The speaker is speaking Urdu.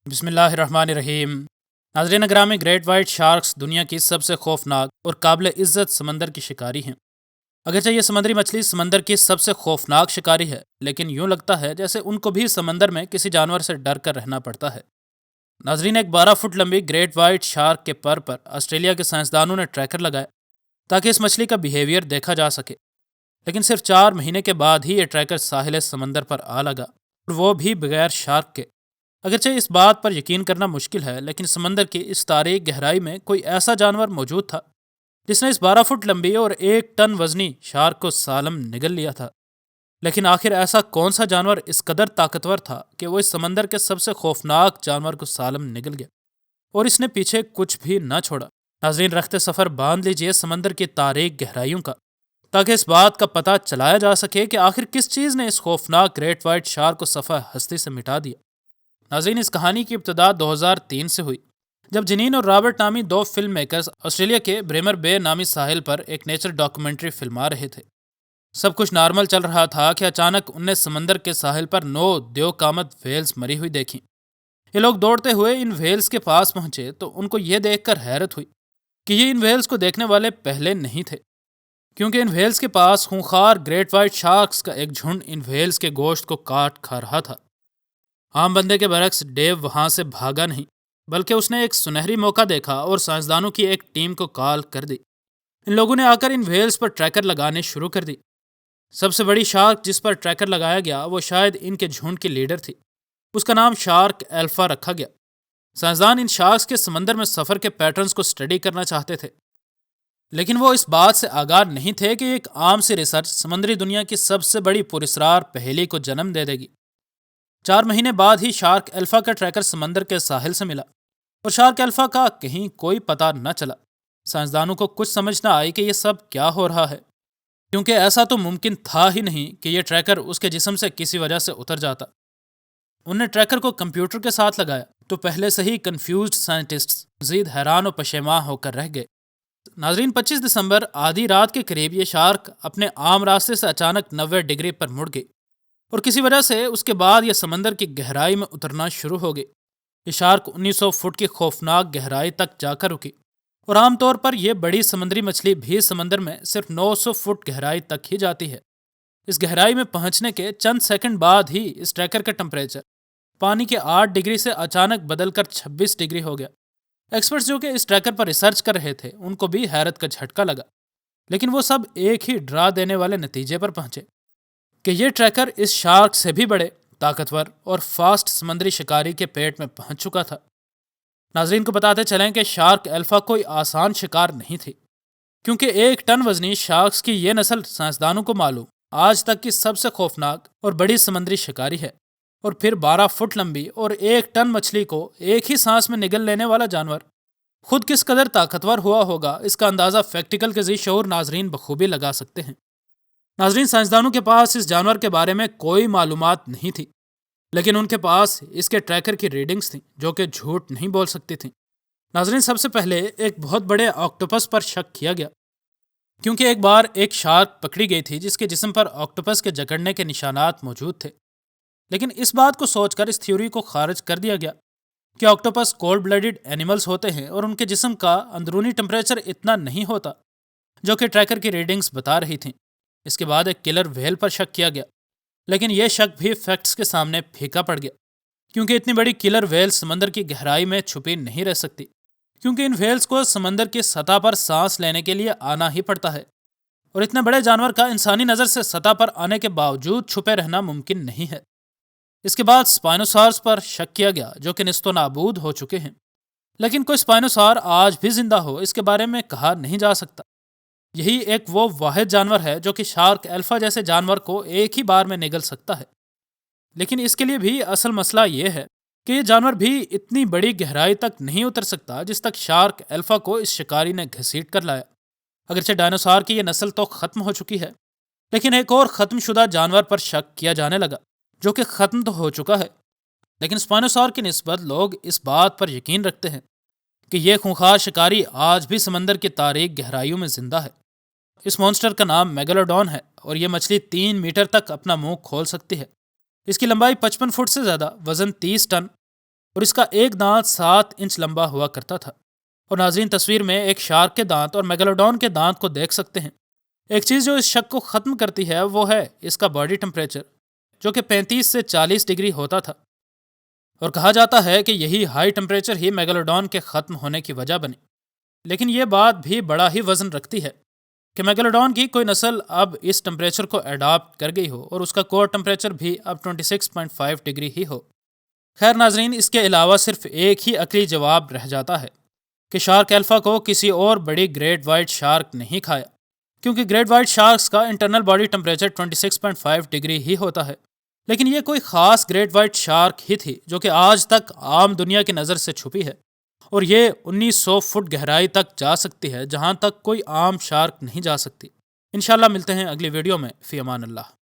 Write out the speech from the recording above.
بسم اللہ الرحمن الرحیم۔ ناظرین گرامی، گریٹ وائٹ شارکس دنیا کی سب سے خوفناک اور قابل عزت سمندر کی شکاری ہیں۔ اگرچہ یہ سمندری مچھلی سمندر کی سب سے خوفناک شکاری ہے، لیکن یوں لگتا ہے جیسے ان کو بھی سمندر میں کسی جانور سے ڈر کر رہنا پڑتا ہے۔ ناظرین، ایک 12 فٹ لمبی گریٹ وائٹ شارک کے پر آسٹریلیا کے سائنسدانوں نے ٹریکر لگایا تاکہ اس مچھلی کا بیہیویئر دیکھا جا سکے، لیکن صرف 4 مہینے کے بعد ہی یہ ٹریکر ساحل سمندر پر آ لگا، اور وہ بھی بغیر شارک کے۔ اگرچہ اس بات پر یقین کرنا مشکل ہے، لیکن سمندر کی اس تاریک گہرائی میں کوئی ایسا جانور موجود تھا جس نے اس 12 فٹ لمبی اور 1 ٹن وزنی شارک کو سالم نگل لیا تھا۔ لیکن آخر ایسا کون سا جانور اس قدر طاقتور تھا کہ وہ اس سمندر کے سب سے خوفناک جانور کو سالم نگل گیا اور اس نے پیچھے کچھ بھی نہ چھوڑا؟ ناظرین، رخت سفر باندھ لیجئے سمندر کی تاریک گہرائیوں کا، تاکہ اس بات کا پتہ چلایا جا سکے کہ آخر کس چیز نے اس خوفناک گریٹ وائٹ شارک کو صفحہ ہستی سے مٹا دیا۔ ناظرین، اس کہانی کی ابتدا 2003 سے ہوئی، جب جنین اور رابرٹ نامی 2 فلم میکرز آسٹریلیا کے بریمر بے نامی ساحل پر ایک نیچر ڈاکومنٹری فلما رہے تھے۔ سب کچھ نارمل چل رہا تھا کہ اچانک ان نے سمندر کے ساحل پر 9 دیو کامت ویلز مری ہوئی دیکھیں۔ یہ لوگ دوڑتے ہوئے ان ویلز کے پاس پہنچے تو ان کو یہ دیکھ کر حیرت ہوئی کہ یہ ان ویلز کو دیکھنے والے پہلے نہیں تھے، کیونکہ ان ویلز کے پاس خونخوار گریٹ وائٹ شارکس کا ایک جھنڈ ان ویلز کے گوشت کو کاٹ کھا رہا تھا۔ عام بندے کے برعکس ڈیو وہاں سے بھاگا نہیں، بلکہ اس نے ایک سنہری موقع دیکھا اور سائنسدانوں کی ایک ٹیم کو کال کر دی۔ ان لوگوں نے آ کر ان ویلز پر ٹریکر لگانے شروع کر دی۔ سب سے بڑی شارک جس پر ٹریکر لگایا گیا وہ شاید ان کے جھنڈ کی لیڈر تھی۔ اس کا نام شارک ایلفا رکھا گیا۔ سائنسدان ان شارکس کے سمندر میں سفر کے پیٹرنز کو سٹڈی کرنا چاہتے تھے، لیکن وہ اس بات سے آگاہ نہیں تھے کہ ایک عام سی ریسرچ سمندری دنیا کی سب سے بڑی پراسرار پہیلی کو جنم دے دے گی۔ 4 مہینے بعد ہی شارک ایلفا کا ٹریکر سمندر کے ساحل سے ملا، اور شارک ایلفا کا کہیں کوئی پتہ نہ چلا۔ سائنسدانوں کو کچھ سمجھ نہ آئی کہ یہ سب کیا ہو رہا ہے، کیونکہ ایسا تو ممکن تھا ہی نہیں کہ یہ ٹریکر اس کے جسم سے کسی وجہ سے اتر جاتا۔ انہوں نے ٹریکر کو کمپیوٹر کے ساتھ لگایا تو پہلے سے ہی کنفیوزڈ سائنٹسٹس مزید حیران و پشیماں ہو کر رہ گئے۔ ناظرین، 25 دسمبر آدھی رات کے قریب یہ شارک اپنے عام راستے سے اچانک 90 ڈگری پر مڑ گئی، اور کسی وجہ سے اس کے بعد یہ سمندر کی گہرائی میں اترنا شروع ہو گئی۔ یہ شارک 1900 فٹ کی خوفناک گہرائی تک جا کر رکی، اور عام طور پر یہ بڑی سمندری مچھلی بھی سمندر میں صرف 900 فٹ گہرائی تک ہی جاتی ہے۔ اس گہرائی میں پہنچنے کے چند سیکنڈ بعد ہی اس ٹریکر کا ٹمپریچر پانی کے 8 ڈگری سے اچانک بدل کر 26 ڈگری ہو گیا۔ ایکسپرٹس جو کہ اس ٹریکر پر ریسرچ کر رہے تھے، ان کو بھی حیرت کا جھٹکا لگا، لیکن وہ سب ایک ہی ڈرا دینے والے نتیجے پر پہنچے کہ یہ ٹریکر اس شارک سے بھی بڑے، طاقتور اور فاسٹ سمندری شکاری کے پیٹ میں پہنچ چکا تھا۔ ناظرین کو بتاتے چلیں کہ شارک ایلفا کوئی آسان شکار نہیں تھی، کیونکہ 1 ٹن وزنی شارکس کی یہ نسل سائنسدانوں کو معلوم آج تک کی سب سے خوفناک اور بڑی سمندری شکاری ہے، اور پھر 12 فٹ لمبی اور 1 ٹن مچھلی کو ایک ہی سانس میں نگل لینے والا جانور خود کس قدر طاقتور ہوا ہوگا، اس کا اندازہ فیکٹیکل کے ذی شعور ناظرین بخوبی لگا سکتے ہیں۔ ناظرین، سائنسدانوں کے پاس اس جانور کے بارے میں کوئی معلومات نہیں تھی، لیکن ان کے پاس اس کے ٹریکر کی ریڈنگز تھیں جو کہ جھوٹ نہیں بول سکتی تھیں۔ ناظرین، سب سے پہلے ایک بہت بڑے آکٹوپس پر شک کیا گیا، کیونکہ ایک بار ایک شارک پکڑی گئی تھی جس کے جسم پر آکٹوپس کے جکڑنے کے نشانات موجود تھے، لیکن اس بات کو سوچ کر اس تھیوری کو خارج کر دیا گیا کہ آکٹوپس کولڈ بلڈڈ اینیملز ہوتے ہیں اور ان کے جسم کا اندرونی ٹمپریچر اتنا نہیں ہوتا جو کہ ٹریکر کی ریڈنگز بتا رہی تھیں۔ اس کے بعد ایک کلر ویل پر شک کیا گیا، لیکن یہ شک بھی فیکٹس کے سامنے پھیکا پڑ گیا، کیونکہ اتنی بڑی کلر ویل سمندر کی گہرائی میں چھپی نہیں رہ سکتی، کیونکہ ان ویلز کو سمندر کی سطح پر سانس لینے کے لیے آنا ہی پڑتا ہے، اور اتنے بڑے جانور کا انسانی نظر سے سطح پر آنے کے باوجود چھپے رہنا ممکن نہیں ہے۔ اس کے بعد سپائنوسارز پر شک کیا گیا جو کہ نیست و نابود ہو چکے ہیں، لیکن کوئی سپائنوسار آج بھی زندہ ہو اس کے بارے میں کہا نہیں جا سکتا۔ یہی ایک وہ واحد جانور ہے جو کہ شارک ایلفا جیسے جانور کو ایک ہی بار میں نگل سکتا ہے، لیکن اس کے لیے بھی اصل مسئلہ یہ ہے کہ یہ جانور بھی اتنی بڑی گہرائی تک نہیں اتر سکتا جس تک شارک ایلفا کو اس شکاری نے گھسیٹ کر لایا۔ اگرچہ ڈائنوسار کی یہ نسل تو ختم ہو چکی ہے، لیکن ایک اور ختم شدہ جانور پر شک کیا جانے لگا جو کہ ختم تو ہو چکا ہے، لیکن سپائنوسار کی نسبت لوگ اس بات پر یقین رکھتے ہیں کہ یہ خونخوار شکاری آج بھی سمندر کی تاریک گہرائیوں میں زندہ ہے۔ اس مونسٹر کا نام میگالوڈون ہے، اور یہ مچھلی 3 میٹر تک اپنا منہ کھول سکتی ہے۔ اس کی لمبائی 55 فٹ سے زیادہ، وزن 30 ٹن اور اس کا ایک دانت 7 انچ لمبا ہوا کرتا تھا۔ اور ناظرین، تصویر میں ایک شارک کے دانت اور میگالوڈون کے دانت کو دیکھ سکتے ہیں۔ ایک چیز جو اس شک کو ختم کرتی ہے وہ ہے اس کا باڈی ٹمپریچر، جو کہ 35 سے 40 ڈگری ہوتا تھا، اور کہا جاتا ہے کہ یہی ہائی ٹمپریچر ہی میگالوڈون کے ختم ہونے کی وجہ بنی۔ لیکن یہ بات بھی بڑا ہی وزن رکھتی ہے کہ میگالوڈون کی کوئی نسل اب اس ٹمپریچر کو اڈاپٹ کر گئی ہو اور اس کا کور ٹمپریچر بھی اب 26.5 ڈگری ہی ہو۔ خیر ناظرین، اس کے علاوہ صرف ایک ہی عقلی جواب رہ جاتا ہے کہ شارک الفا کو کسی اور بڑی گریٹ وائٹ شارک نہیں کھایا، کیونکہ گریٹ وائٹ شارکس کا انٹرنل باڈی ٹمپریچر 26.5 ڈگری ہی ہوتا ہے۔ لیکن یہ کوئی خاص گریٹ وائٹ شارک ہی تھی جو کہ آج تک عام دنیا کی نظر سے چھپی ہے، اور یہ 1900 فٹ گہرائی تک جا سکتی ہے، جہاں تک کوئی عام شارک نہیں جا سکتی۔ انشاءاللہ ملتے ہیں اگلی ویڈیو میں۔ فی امان اللہ۔